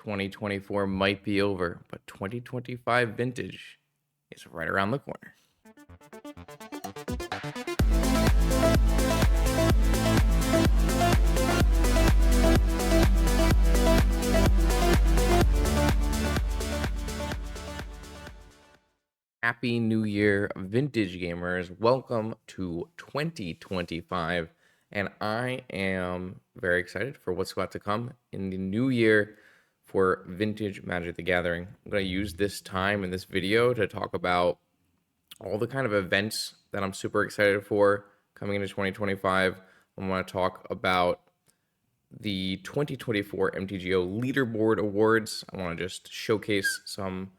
2024 might be over, but 2025 vintage is right around the corner. Happy New Year, vintage gamers. Welcome to 2025. And I am very excited for what's about to come in the new year for vintage Magic the Gathering. I'm going to use this time in this video to talk about all the kind of events that I'm super excited for coming into 2025. I want to talk about the 2024 MTGO Leaderboard Awards. I want to just showcase some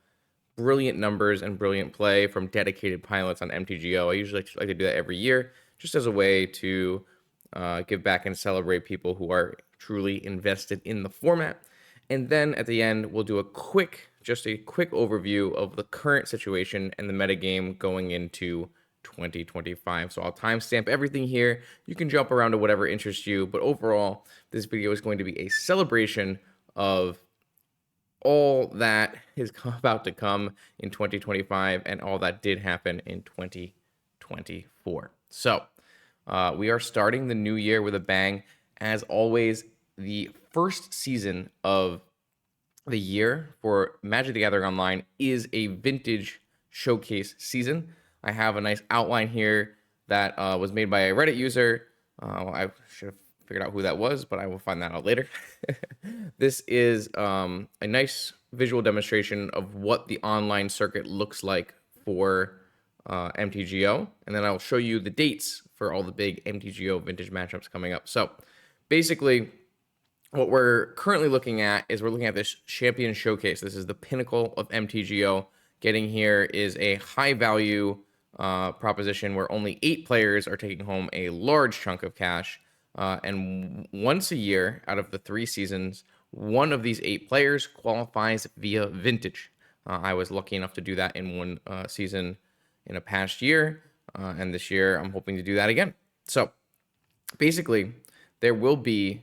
brilliant numbers and brilliant play from dedicated pilots on MTGO. I usually like to do that every year, just as a way to give back and celebrate people who are truly invested in the format. And then at the end, we'll do a quick overview of the current situation and the metagame going into 2025. So I'll timestamp everything here. You can jump around to whatever interests you, but overall, this video is going to be a celebration of all that is about to come in 2025 and all that did happen in 2024. So we are starting the new year with a bang. As always, the first season of the year for Magic the Gathering Online is a vintage showcase season. I have a nice outline here that was made by a Reddit user. I should have figured out who that was, but I will find that out later. This is a nice visual demonstration of what the online circuit looks like for MTGO, and then I'll show you the dates for all the big MTGO vintage matchups coming up. So basically, what we're currently looking at is we're looking at this champion showcase. This is the pinnacle of MTGO. Getting here is a high value proposition where only 8 players are taking home a large chunk of cash. And once a year out of the 3 seasons, one of these 8 players qualifies via vintage. I was lucky enough to do that in one season in a past year. And this year, I'm hoping to do that again. So basically, there will be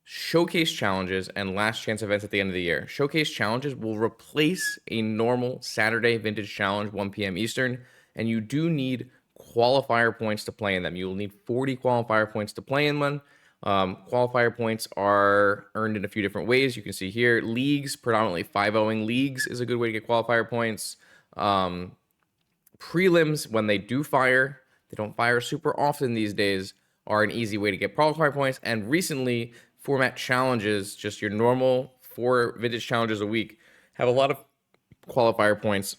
showcase challenges and last chance events at the end of the year. Showcase challenges will replace a normal Saturday vintage challenge, 1 p.m. Eastern. And you do need qualifier points to play in them. You will need 40 qualifier points to play in one. Qualifier points are earned in a few different ways. You can see here, leagues, predominantly 5-0ing leagues is a good way to get qualifier points. Prelims, when they do fire, they don't fire super often these days, are an easy way to get qualifier points. And recently, format challenges, just your normal 4 vintage challenges a week, have a lot of qualifier points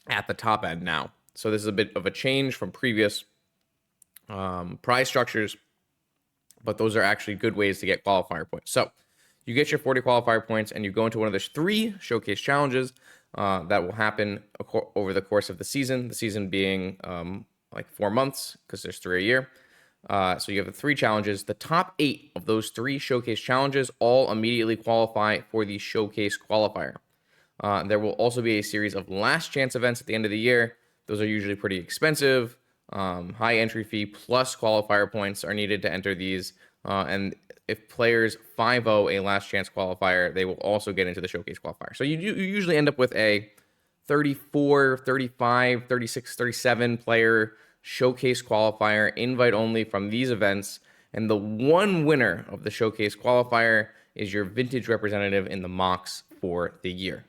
at the top end now. So this is a bit of a change from previous prize structures, but those are actually good ways to get qualifier points. So you get your 40 qualifier points and you go into one of those 3 showcase challenges that will happen over the course of the season being like 4 months because there's 3 a year. So you have the 3 challenges. The top 8 of those 3 showcase challenges all immediately qualify for the showcase qualifier. There will also be a series of last chance events at the end of the year. Those are usually pretty expensive. High entry fee plus qualifier points are needed to enter these. And if players 5-0 a last chance qualifier, they will also get into the showcase qualifier. So you usually end up with a 34, 35, 36, 37 player showcase qualifier, invite only from these events. And the one winner of the showcase qualifier is your vintage representative in the mocks for the year.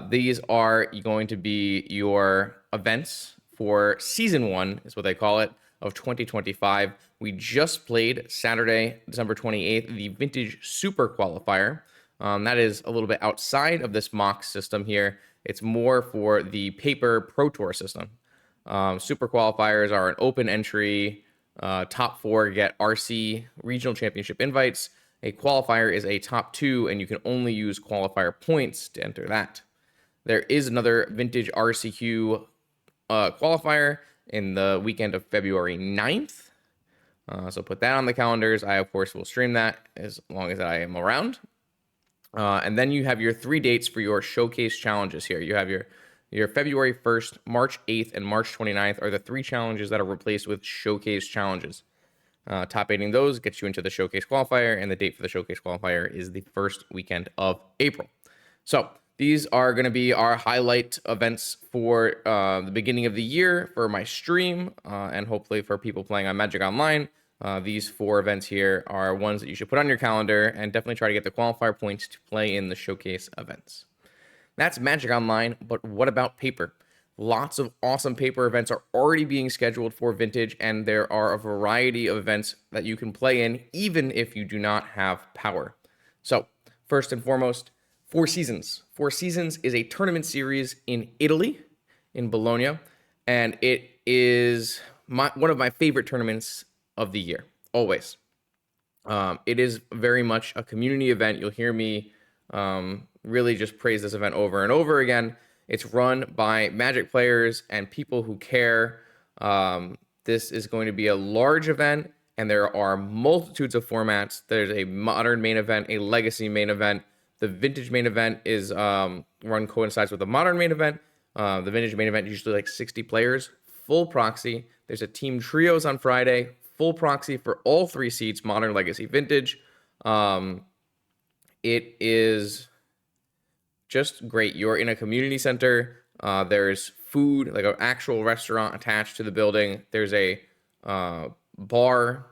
These are going to be your events for season 1, is what they call it, of 2025. We just played Saturday, December 28th, the Vintage Super Qualifier. That is a little bit outside of this mock system here. It's more for the Paper Pro Tour system. Super Qualifiers are an open entry. Top 4 get RC Regional Championship invites. A qualifier is a top 2, and you can only use qualifier points to enter that. There is another Vintage RCQ qualifier in the weekend of February 9th. So put that on the calendars. I, of course, will stream that as long as I am around. And then you have your 3 dates for your showcase challenges here. You have your February 1st, March 8th, and March 29th are the 3 challenges that are replaced with showcase challenges. Top 8ing those gets you into the showcase qualifier, and the date for the showcase qualifier is the first weekend of April. So these are going to be our highlight events for the beginning of the year for my stream, and hopefully for people playing on Magic Online. These 4 events here are ones that you should put on your calendar and definitely try to get the qualifier points to play in the showcase events. That's Magic Online, but what about Paper? Lots of awesome Paper events are already being scheduled for Vintage, and there are a variety of events that you can play in even if you do not have Power. So, first and foremost, Four Seasons. Four Seasons is a tournament series in Italy, in Bologna, and it is one of my favorite tournaments of the year, always. It is very much a community event. You'll hear me really just praise this event over and over again. It's run by Magic players and people who care. This is going to be a large event, and there are multitudes of formats. There's a modern main event, a legacy main event. The vintage main event is coincides with the modern main event. The vintage main event usually like 60 players, full proxy. There's a team trios on Friday, full proxy for all 3 seats, modern, legacy, vintage. It is just great. You're in a community center. There's food, like an actual restaurant attached to the building. There's a bar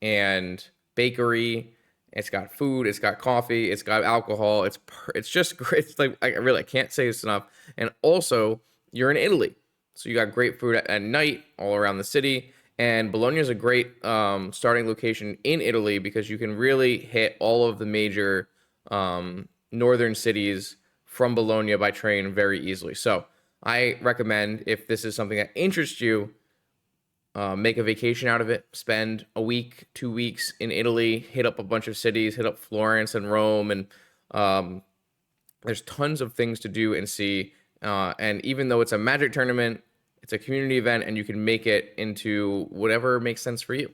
and bakery. It's got food. It's got coffee. It's got alcohol. It's just great. It's like I can't say this enough. And also, you're in Italy, so you got great food at night all around the city. And Bologna is a great starting location in Italy because you can really hit all of the major northern cities from Bologna by train very easily. So I recommend, if this is something that interests you, make a vacation out of it. Spend a week, 2 weeks in Italy, hit up a bunch of cities, hit up Florence and Rome, and there's tons of things to do and see. And even though it's a Magic tournament, it's a community event, and you can make it into whatever makes sense for you.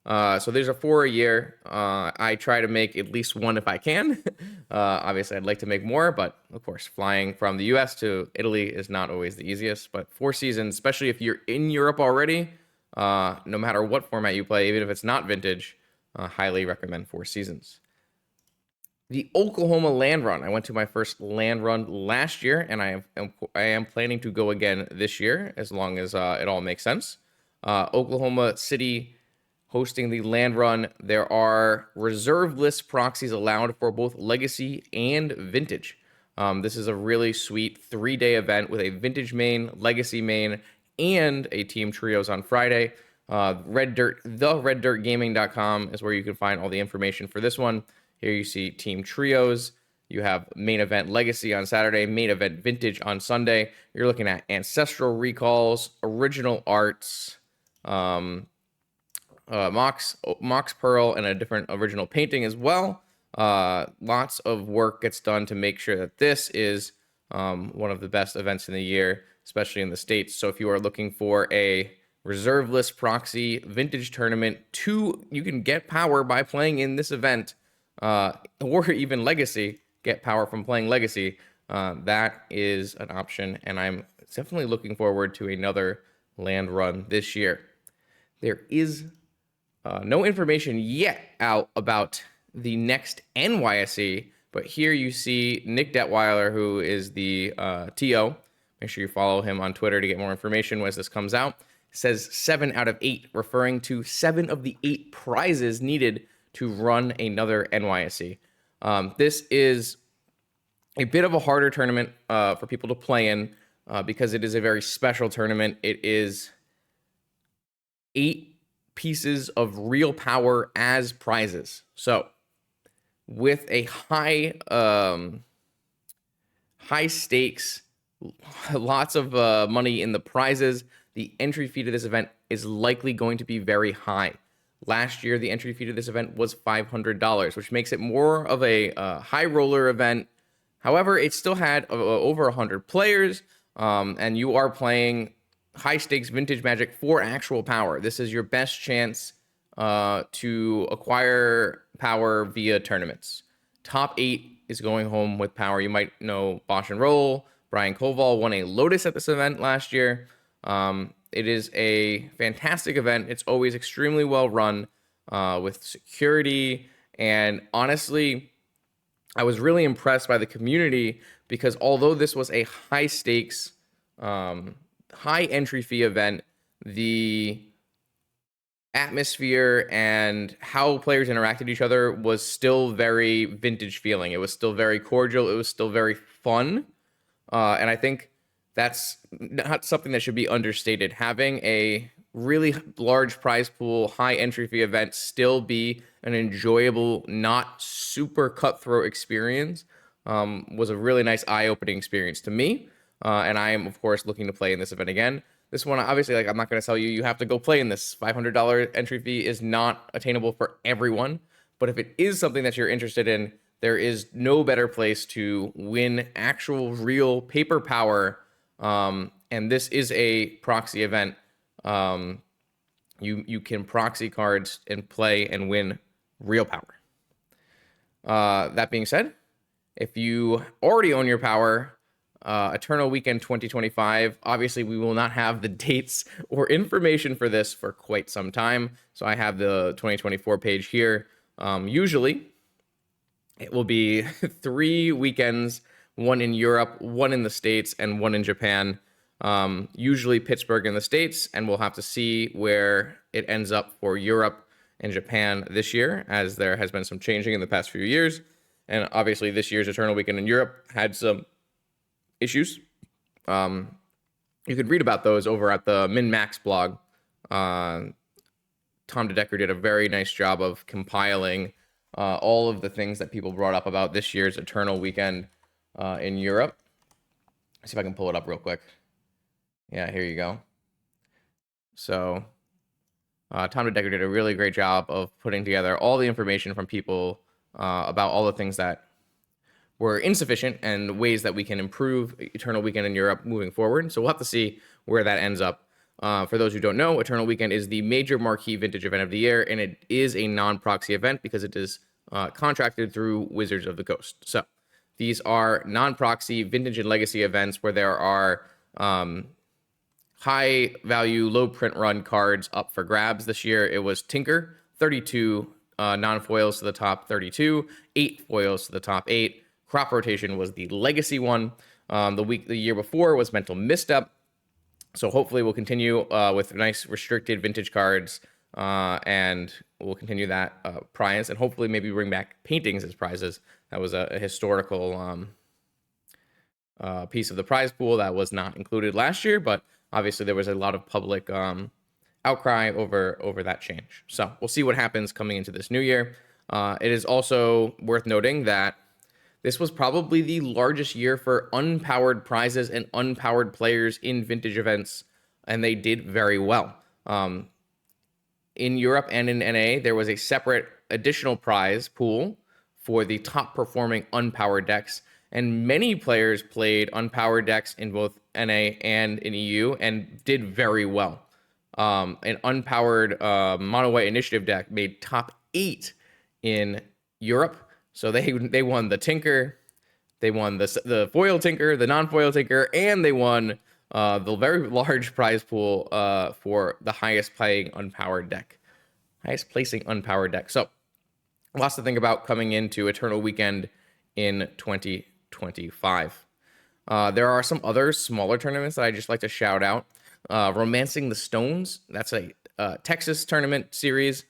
So there's a 4 a year. I try to make at least 1 if I can. Obviously, I'd like to make more, but of course, flying from the US to Italy is not always the easiest. But 4 seasons, especially if you're in Europe already, no matter what format you play, even if it's not vintage, highly recommend 4 seasons. The Oklahoma Land Run. I went to my first land run last year, and I am planning to go again this year, as long as it all makes sense. Oklahoma City hosting the land run. There are reserve list proxies allowed for both legacy and vintage. This is a really sweet 3-day event with a vintage main, legacy main, and a team trios on Friday. TheRedDirtGaming.com is where you can find all the information for this one. Here you see team trios. You have main event legacy on Saturday, main event vintage on Sunday. You're looking at ancestral recalls, original arts, Mox Pearl, and a different original painting as well. Lots of work gets done to make sure that this is one of the best events in the year, especially in the States. So if you are looking for a reserve list proxy vintage tournament, you can get power by playing in this event, or even legacy, get power from playing legacy. That is an option, and I'm definitely looking forward to another land run this year. There is no information yet out about the next NYSE, but here you see Nick Detweiler, who is the TO. Make sure you follow him on Twitter to get more information as this comes out. It says 7 out of 8, referring to 7 of the 8 prizes needed to run another NYSE. This is a bit of a harder tournament for people to play in because it is a very special tournament. It is 8 pieces of real power as prizes. So with a high stakes, lots of money in the prizes, the entry fee to this event is likely going to be very high. Last year, the entry fee to this event was $500, which makes it more of a high roller event. However, it still had over 100 players, and you are playing high stakes vintage Magic for actual power. This is your best chance to acquire power via tournaments. Top 8 is going home with power. You might know Bosch and Roll. Brian Koval won a Lotus at this event last year. It is a fantastic event. It's always extremely well run. with security. And honestly, I was really impressed by the community because although this was a high stakes, high entry fee event, the atmosphere and how players interacted with each other was still very vintage feeling. It was still very cordial. It was still very fun. And I think that's not something that should be understated. Having a really large prize pool, high entry fee event still be an enjoyable, not super cutthroat experience was a really nice eye-opening experience to me. And I am, of course, looking to play in this event again. This one, obviously, like I'm not going to tell you you have to go play in this. $500 entry fee is not attainable for everyone. But if it is something that you're interested in, there is no better place to win actual real paper power. And this is a proxy event. You can proxy cards and play and win real power. That being said, if you already own your power, Eternal Weekend 2025, obviously we will not have the dates or information for this for quite some time. So I have the 2024 page here. Usually it will be 3 weekends, one in Europe, one in the States, and one in Japan. Usually Pittsburgh in the States, and we'll have to see where it ends up for Europe and Japan this year, as there has been some changing in the past few years. And obviously this year's Eternal Weekend in Europe had some issues. You could read about those over at the Min-Max blog. Tom DeDecker did a very nice job of compiling all of the things that people brought up about this year's Eternal Weekend in Europe. Let's see if I can pull it up real quick. Yeah, here you go. So Tom DeDecker did a really great job of putting together all the information from people about all the things that were insufficient and ways that we can improve Eternal Weekend in Europe moving forward. So we'll have to see where that ends up. For those who don't know, Eternal Weekend is the major marquee vintage event of the year, and it is a non-proxy event because it is contracted through Wizards of the Coast. So these are non-proxy vintage and legacy events where there are high value, low print run cards up for grabs. This year it was Tinker, 32 non-foils to the top 32, 8 foils to the top 8. Crop rotation was the legacy one. The year before was Mental Misstep. So hopefully we'll continue with nice restricted vintage cards, and we'll continue that prize, and hopefully maybe bring back paintings as prizes. That was a historical piece of the prize pool that was not included last year, but obviously there was a lot of public outcry over that change. So we'll see what happens coming into this new year. It is also worth noting that this was probably the largest year for unpowered prizes and unpowered players in vintage events, and they did very well. In Europe and in NA, there was a separate additional prize pool for the top performing unpowered decks, and many players played unpowered decks in both NA and in EU and did very well. An unpowered mono white initiative deck made top 8 in Europe. So they won the Tinker, they won the foil Tinker, the non-foil Tinker, and they won the very large prize pool for the highest placing unpowered deck. So lots to think about coming into Eternal Weekend in 2025. There are some other smaller tournaments that I just like to shout out. Romancing the Stones, that's a Texas tournament series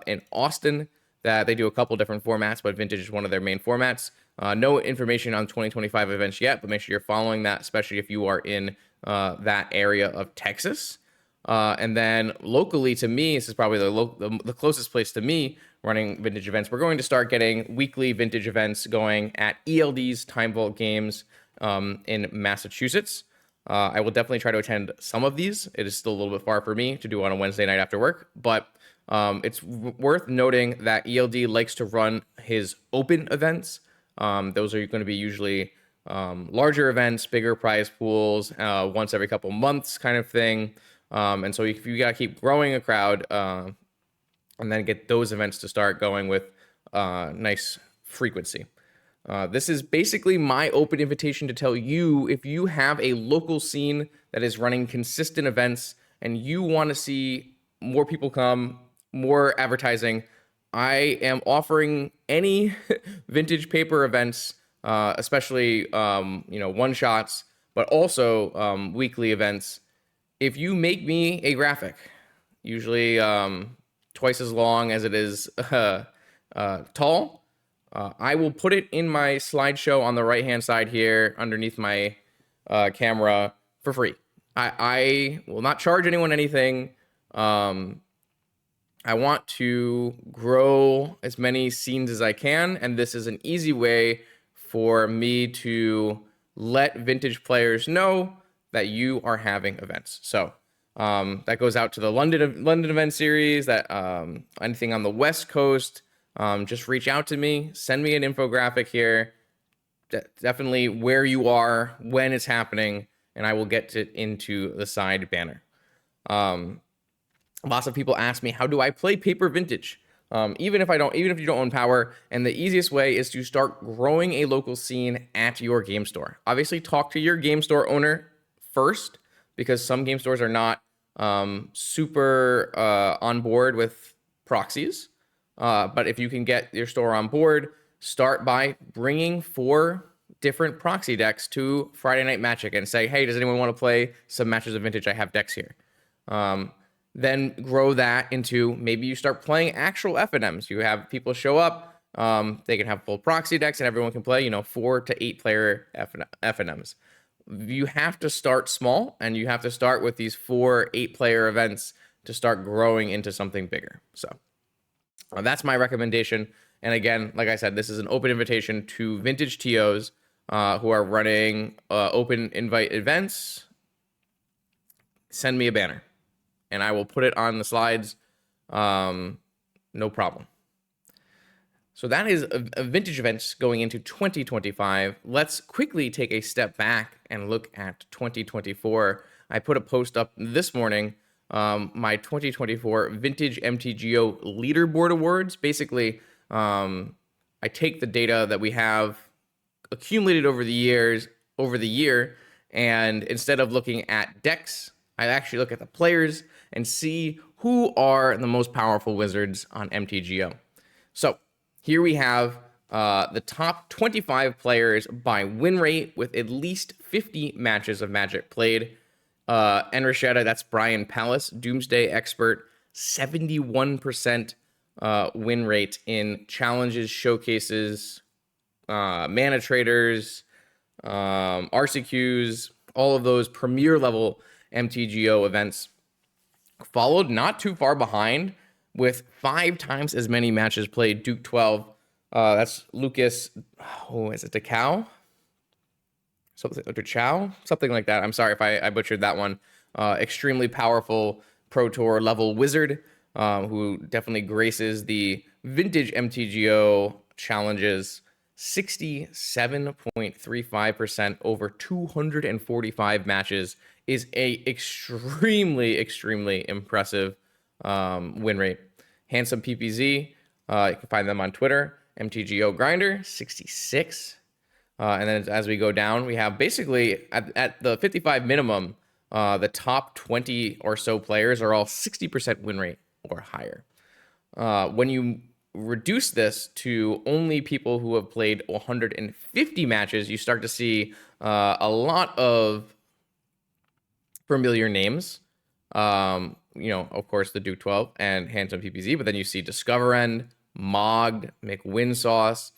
in Austin. That they do a couple different formats, but Vintage is one of their main formats. No information on 2025 events yet, but make sure you're following that, especially if you are in that area of Texas. And then locally to me, this is probably the closest place to me running vintage events. We're going to start getting weekly vintage events going at ELD's Time Vault Games in Massachusetts. I will definitely try to attend some of these. It is still a little bit far for me to do on a Wednesday night after work, but it's worth noting that ELD likes to run his open events. Those are going to be usually larger events, bigger prize pools, once every couple months kind of thing. And so if you got to keep growing a crowd and then get those events to start going with nice frequency. This is basically my open invitation to tell you if you have a local scene that is running consistent events and you want to see more people come, more advertising. I am offering any vintage paper events, especially one shots, but also weekly events. If you make me a graphic, usually twice as long as it is tall, I will put it in my slideshow on the right-hand side here underneath my camera for free. I will not charge anyone anything. I want to grow as many scenes as I can, and this is an easy way for me to let vintage players know that you are having events. So that goes out to the London event series, that anything on the West Coast, just reach out to me, send me an infographic here, definitely where you are, when it's happening, and I will get it into the side banner. Lots of people ask me, how do I play paper vintage? Even if you don't own Power, and the easiest way is to start growing a local scene at your game store. Obviously, talk to your game store owner first, because some game stores are not super on board with proxies. But if you can get your store on board, start by bringing 4 different proxy decks to Friday Night Magic and say, hey, does anyone want to play some matches of vintage? I have decks here. Then grow that into, maybe you start playing actual FNMs. You have people show up, they can have full proxy decks and everyone can play, 4 to 8 player FNMs. You have to start small, and you have to start with these 4 8-player events to start growing into something bigger. So that's my recommendation. And again, like I said, this is an open invitation to vintage TOs who are running open invite events. Send me a banner, and I will put it on the slides. No problem. So that is a vintage events going into 2025. Let's quickly take a step back and look at 2024. I put a post up this morning, my 2024 Vintage MTGO Leaderboard Awards. Basically, I take the data that we have accumulated over the year, and instead of looking at decks, I actually look at the players and see who are the most powerful wizards on MTGO. So here we have the top 25 players by win rate with at least 50 matches of Magic played. Enrichetta, that's Brian Palace, Doomsday Expert, 71% win rate in challenges, showcases, mana traders, RCQs, all of those premier level MTGO events. Followed not too far behind with 5 times as many matches played, Duke 12. That's Lucas, is it DeCow? Something like that. I'm sorry if I butchered that one. Extremely powerful Pro Tour level wizard who definitely graces the vintage MTGO challenges. 67.35% over 245 matches is a extremely impressive win rate. Handsome PPZ, you can find them on Twitter. MTGO Grinder, 66. And then as we go down, we have basically at the 55 minimum, the top 20 or so players are all 60% win rate or higher. When you reduce this to only people who have played 150 matches, you start to see a lot of familiar names. Of course, the Duke 12 and Handsome PPZ, but then you see Discover End, Mogged, McWinsauce,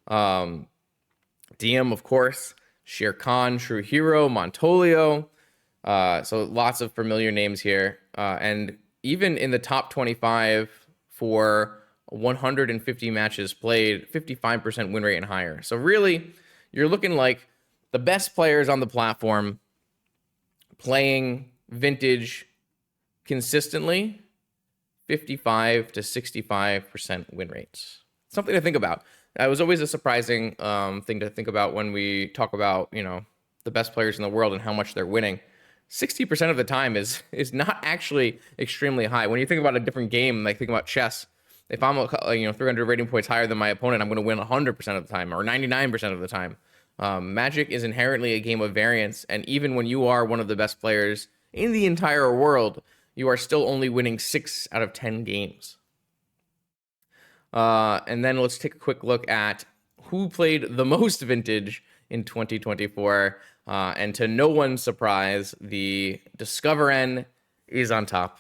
DM, of course, Shere Khan, True Hero, Montolio. So lots of familiar names here. And even in the top 25 for 150 matches played, 55% win rate and higher. So really, you're looking like the best players on the platform playing vintage consistently, 55 to 65% win rates. Something to think about. It was always a surprising thing to think about when we talk about, the best players in the world and how much they're winning. 60% of the time is not actually extremely high. When you think about a different game, like think about chess, if I'm 300 rating points higher than my opponent, I'm going to win 100% of the time or 99% of the time. Magic is inherently a game of variance, and even when you are one of the best players in the entire world, you are still only winning 6 out of 10 games. And then let's take a quick look at who played the most Vintage in 2024. And to no one's surprise, the Discover N is on top.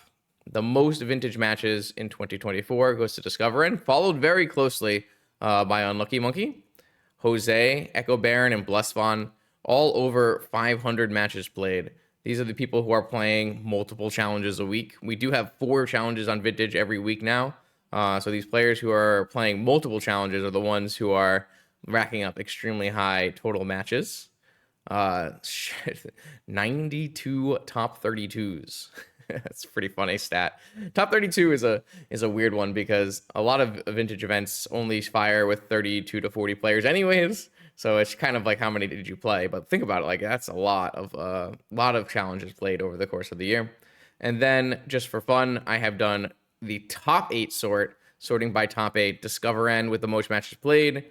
The most Vintage matches in 2024 goes to Discover N, followed very closely by Unlucky Monkey, Jose, Echo Baron, and Blessvon, all over 500 matches played. These are the people who are playing multiple challenges a week. We do have 4 challenges on Vintage every week now. So these players who are playing multiple challenges are the ones who are racking up extremely high total matches. 92 top 32s. That's a pretty funny stat. Top 32 is a weird one because a lot of Vintage events only fire with 32 to 40 players anyways. So it's kind of like how many did you play? But think about it, like that's a lot of challenges played over the course of the year. And then just for fun, I have done the top 8 sorting by top 8. Discover N with the most matches played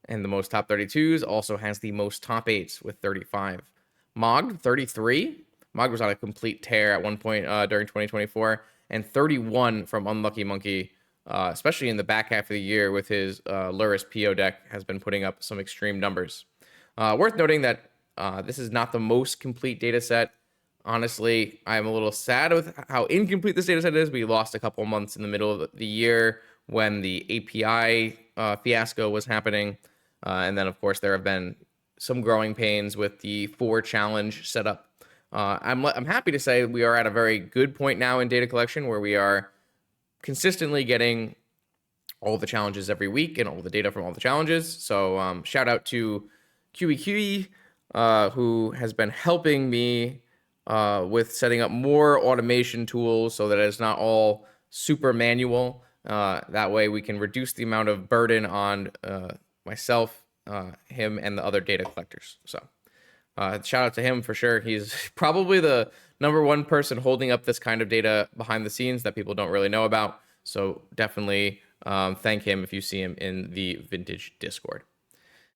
and the most top 32s also has the most top 8s with 35. Mog 33. Mog was on a complete tear at one point during 2024, and 31 from Unlucky Monkey, especially in the back half of the year with his Luris PO deck, has been putting up some extreme numbers. Worth noting that this is not the most complete data set. Honestly, I'm a little sad with how incomplete this data set is. We lost a couple months in the middle of the year when the API fiasco was happening. And then, of course, there have been some growing pains with the 4 challenge setup. I'm happy to say we are at a very good point now in data collection where we are consistently getting all the challenges every week and all the data from all the challenges. So shout out to QEQE, who has been helping me with setting up more automation tools so that it's not all super manual. That way we can reduce the amount of burden on myself, him, and the other data collectors. So shout out to him for sure. He's probably the #1 person holding up this kind of data behind the scenes that people don't really know about. So definitely thank him if you see him in the Vintage Discord.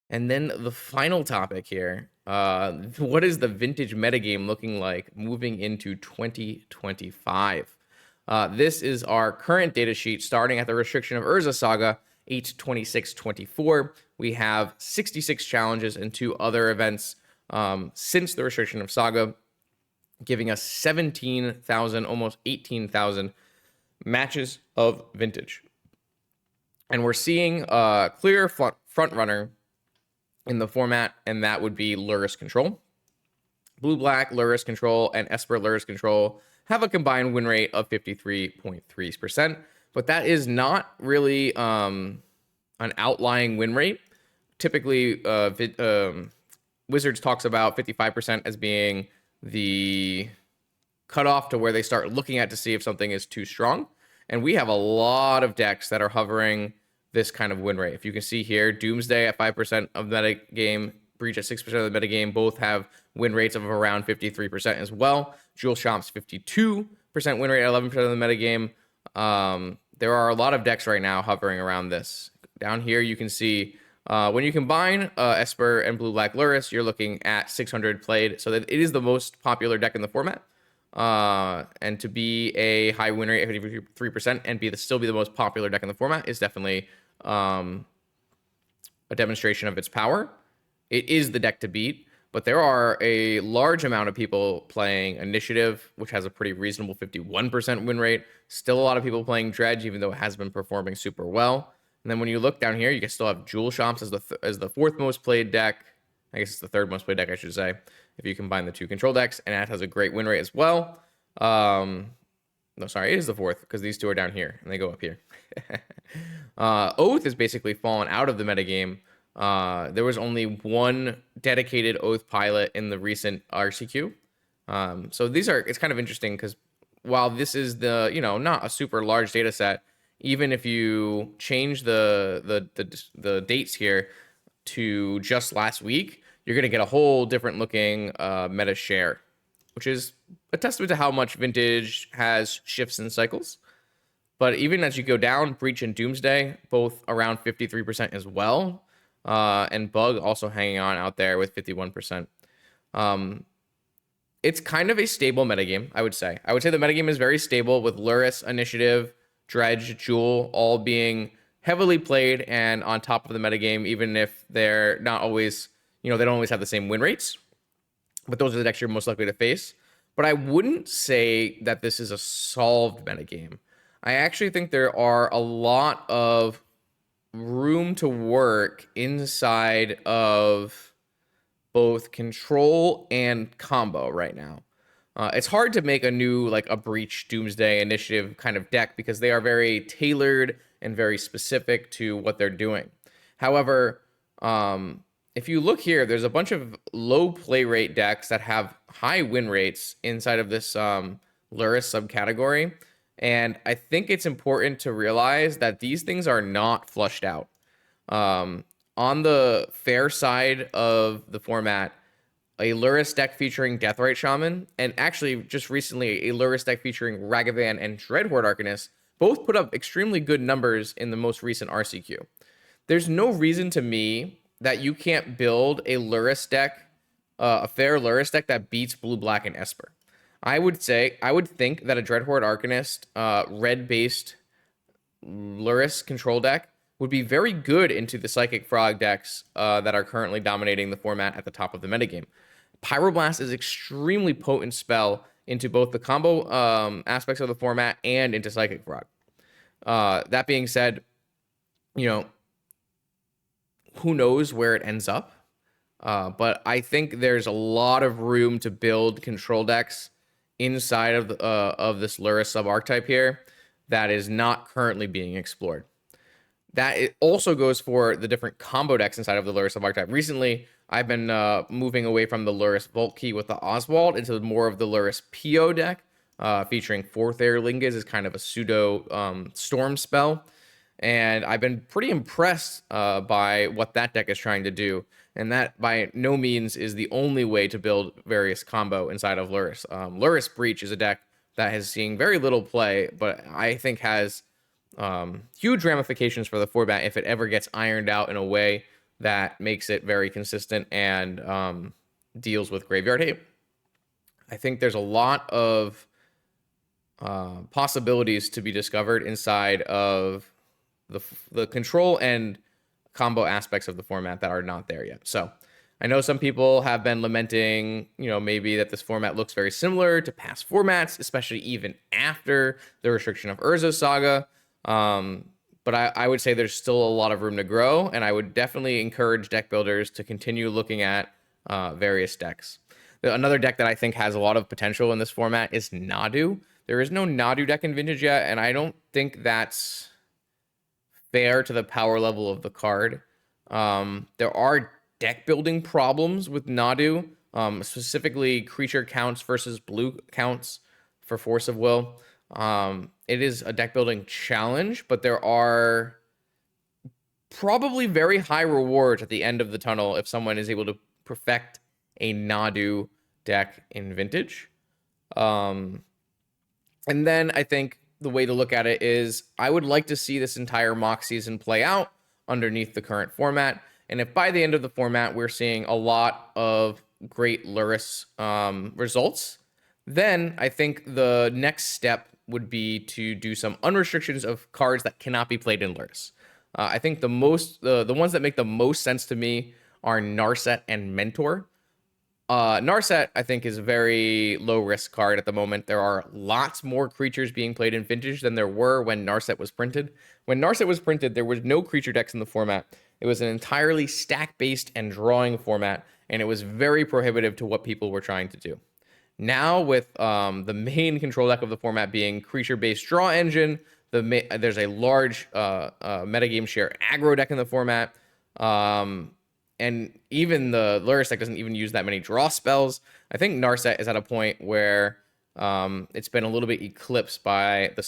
And then the final topic here, what is the Vintage metagame looking like moving into 2025? This is our current data sheet starting at the restriction of Urza Saga, 8/26/24. We have 66 challenges and 2 other events since the restriction of Saga, giving us 17,000, almost 18,000 matches of Vintage. And we're seeing a clear front runner in the format, and that would be Luris Control. Blue-Black, Luris Control, and Esper Luris Control have a combined win rate of 53.3%, but that is not really an outlying win rate. Typically, Wizards talks about 55% as being the cutoff to where they start looking at to see if something is too strong. And we have a lot of decks that are hovering this kind of win rate. If you can see here, Doomsday at 5% of the metagame, Breach at 6% of the metagame, both have win rates of around 53% as well. Jewel Chomp's 52% win rate at 11% of the metagame. There are a lot of decks right now hovering around this. Down here, you can see when you combine Esper and Blue-Black Luris, you're looking at 600 played. So that it is the most popular deck in the format. And to be a high win rate at 53% and still be the most popular deck in the format is definitely a demonstration of its power. It is the deck to beat, but there are a large amount of people playing Initiative, which has a pretty reasonable 51% win rate. Still a lot of people playing Dredge, even though it has been performing super well. And then when you look down here, you can still have Jewel Chomps as the 4th most played deck. I guess it's the 3rd most played deck, I should say, if you combine the 2 control decks, and that has a great win rate as well. No, sorry, it is the 4th because these 2 are down here and they go up here. Oath has basically fallen out of the metagame. There was only 1 dedicated Oath pilot in the recent RCQ. So it's kind of interesting because while this is not a super large data set, even if you change the dates here to just last week, you're going to get a whole different looking meta share, which is a testament to how much Vintage has shifts and cycles. But even as you go down, Breach and Doomsday, both around 53% as well. And Bug also hanging on out there with 51%. It's kind of a stable metagame, I would say. I would say the metagame is very stable with Luris, Initiative, Dredge, Jewel all being heavily played and on top of the metagame, even if they're not always, they don't always have the same win rates. But those are the decks you're most likely to face. But I wouldn't say that this is a solved metagame. I actually think there are a lot of room to work inside of both control and combo right now. It's hard to make a new, like a Breach Doomsday Initiative kind of deck because they are very tailored and very specific to what they're doing. However, if you look here, there's a bunch of low play rate decks that have high win rates inside of this Lurrus subcategory. And I think it's important to realize that these things are not flushed out. On the fair side of the format, a Lurrus deck featuring Deathrite Shaman, and actually just recently a Lurrus deck featuring Ragavan and Dreadhorde Arcanist, both put up extremely good numbers in the most recent RCQ. There's no reason to me that you can't build a Lurrus deck, a fair Lurrus deck that beats Blue, Black, and Esper. I would think that a Dreadhorde Arcanist, red-based Lurrus control deck would be very good into the Psychic Frog decks that are currently dominating the format at the top of the metagame. Pyroblast is extremely potent spell into both the combo aspects of the format and into Psychic Frog. That being said, who knows where it ends up? But I think there's a lot of room to build control decks inside of this Lurrus sub-archetype here that is not currently being explored. That it also goes for the different combo decks inside of the Lurrus sub-archetype. Recently, I've been moving away from the Lurrus Vault Key with the Oswald into more of the Lurrus PO deck, featuring Fourth Air Lingas as kind of a pseudo storm spell. And I've been pretty impressed by what that deck is trying to do. And that by no means is the only way to build various combo inside of Lurrus. Lurrus Breach is a deck that has seen very little play, but I think has huge ramifications for the format if it ever gets ironed out in a way that makes it very consistent and deals with graveyard hate. I think there's a lot of possibilities to be discovered inside of the control and combo aspects of the format that are not there yet. So I know some people have been lamenting, maybe that this format looks very similar to past formats, especially even after the restriction of Urza Saga. But I would say there's still a lot of room to grow, and I would definitely encourage deck builders to continue looking at various decks. Another deck that I think has a lot of potential in this format is Nadu. There is no Nadu deck in Vintage yet, and I don't think that's fair to the power level of the card. There are deck building problems with Nadu, specifically creature counts versus blue counts for Force of Will. It is a deck building challenge, but there are probably very high rewards at the end of the tunnel if someone is able to perfect a Nadu deck in Vintage. And then I think the way to look at it is I would like to see this entire mock season play out underneath the current format. And if by the end of the format we're seeing a lot of great Lurrus results, then I think the next step would be to do some unrestrictions of cards that cannot be played in Lurrus. I think the ones that make the most sense to me are Narset and Mentor. Narset, I think, is a very low-risk card at the moment. There are lots more creatures being played in Vintage than there were when Narset was printed. When Narset was printed, there was no creature decks in the format. It was an entirely stack-based and drawing format, and it was very prohibitive to what people were trying to do. Now, with the main control deck of the format being creature-based draw engine, there's a large metagame share aggro deck in the format. And even the Lurrus deck doesn't even use that many draw spells. I think Narset is at a point where it's been a little bit eclipsed by the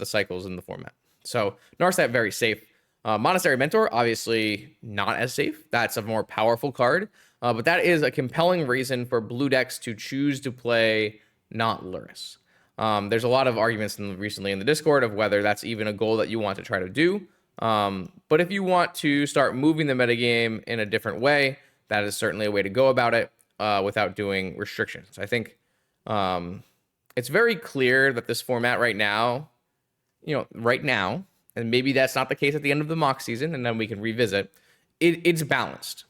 cycles in the format. So Narset, very safe. Monastery Mentor, obviously not as safe. That's a more powerful card. But that is a compelling reason for blue decks to choose to play not Lurrus. There's a lot of arguments recently in the Discord of whether that's even a goal that you want to try to do. But if you want to start moving the metagame in a different way, that is certainly a way to go about it without doing restrictions. I think it's very clear that this format right now and maybe that's not the case at the end of the mock season, and then we can revisit. It's balanced.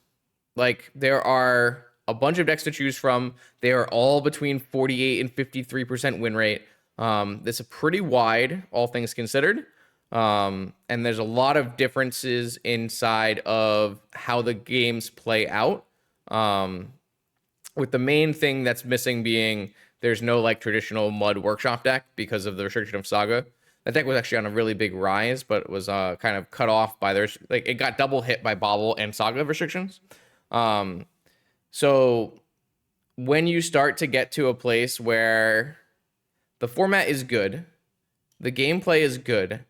Like, there are a bunch of decks to choose from. They are all between 48 and 53% win rate. It's a pretty wide, all things considered. And there's a lot of differences inside of how the games play out. With the main thing that's missing being there's no like traditional Mud Workshop deck because of the restriction of Saga. That deck was actually on a really big rise, but it was kind of cut off by their like it got double hit by Bobble and Saga restrictions. So when you start to get to a place where the format is good, the gameplay is good,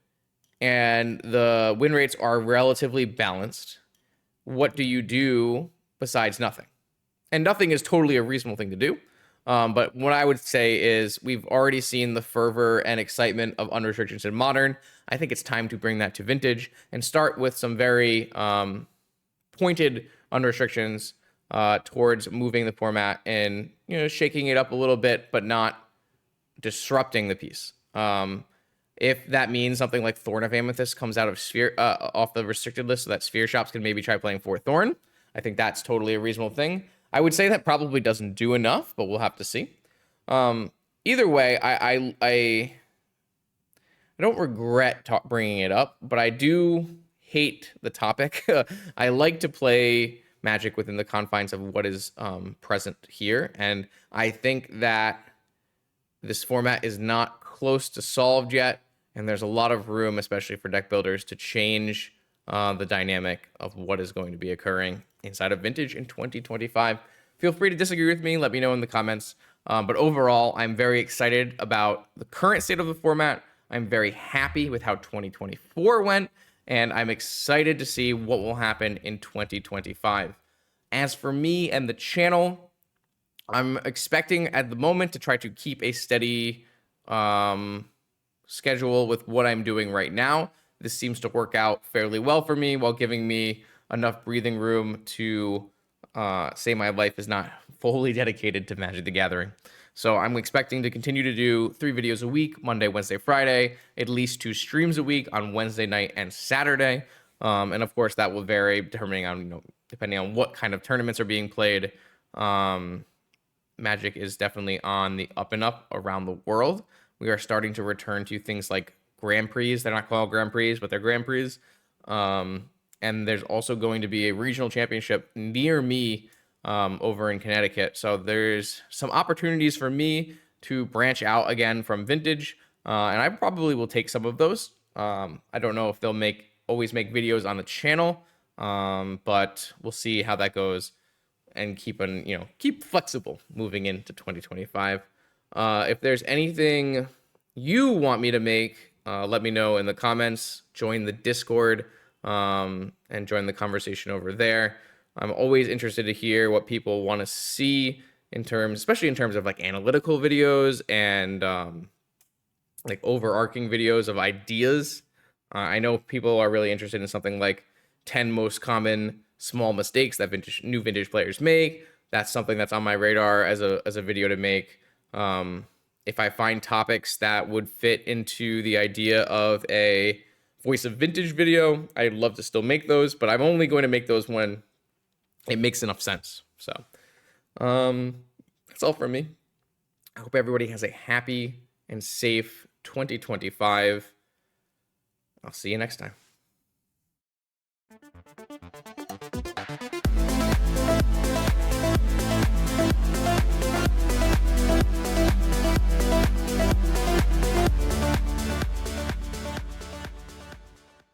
and the win rates are relatively balanced, what do you do besides nothing? And nothing is totally a reasonable thing to do. But what I would say is we've already seen the fervor and excitement of unrestrictions in Modern. I think it's time to bring that to Vintage and start with some very pointed unrestrictions towards moving the format and shaking it up a little bit, but not disrupting the piece. If that means something like Thorn of Amethyst comes out of Sphere off the restricted list, so that Sphere shops can maybe try playing for Thorn, I think that's totally a reasonable thing. I would say that probably doesn't do enough, but we'll have to see. Either way, I don't regret bringing it up, but I do hate the topic. I like to play Magic within the confines of what is present here, and I think that this format is not close to solved yet, and there's a lot of room, especially for deck builders, to change the dynamic of what is going to be occurring inside of Vintage in 2025. Feel free to disagree with me. Let me know in the comments. But overall, I'm very excited about the current state of the format. I'm very happy with how 2024 went, and I'm excited to see what will happen in 2025. As for me and the channel, I'm expecting at the moment to try to keep a steady schedule with what I'm doing right now. This seems to work out fairly well for me while giving me enough breathing room to say my life is not fully dedicated to Magic the Gathering. So I'm expecting to continue to do 3 videos a week, Monday, Wednesday, Friday, at least 2 streams a week on Wednesday night and Saturday. And of course, that will vary depending on what kind of tournaments are being played. Magic is definitely on the up and up around the world. We are starting to return to things like Grand Prix. They're not called Grand Prix, but they're Grand Prix. And there's also going to be a regional championship near me over in Connecticut. So there's some opportunities for me to branch out again from Vintage. And I probably will take some of those. I don't know if they'll always make videos on the channel, but we'll see how that goes and keep flexible moving into 2025. If there's anything you want me to make, let me know in the comments. Join the Discord and join the conversation over there. I'm always interested to hear what people want to see especially in terms of like analytical videos and like overarching videos of ideas. I know people are really interested in something like 10 most common small mistakes that new vintage players make. That's something that's on my radar as a video to make. If I find topics that would fit into the idea of a Voice of Vintage video, I'd love to still make those, but I'm only going to make those when it makes enough sense. So that's all from me. I hope everybody has a happy and safe 2025. I'll see you next time.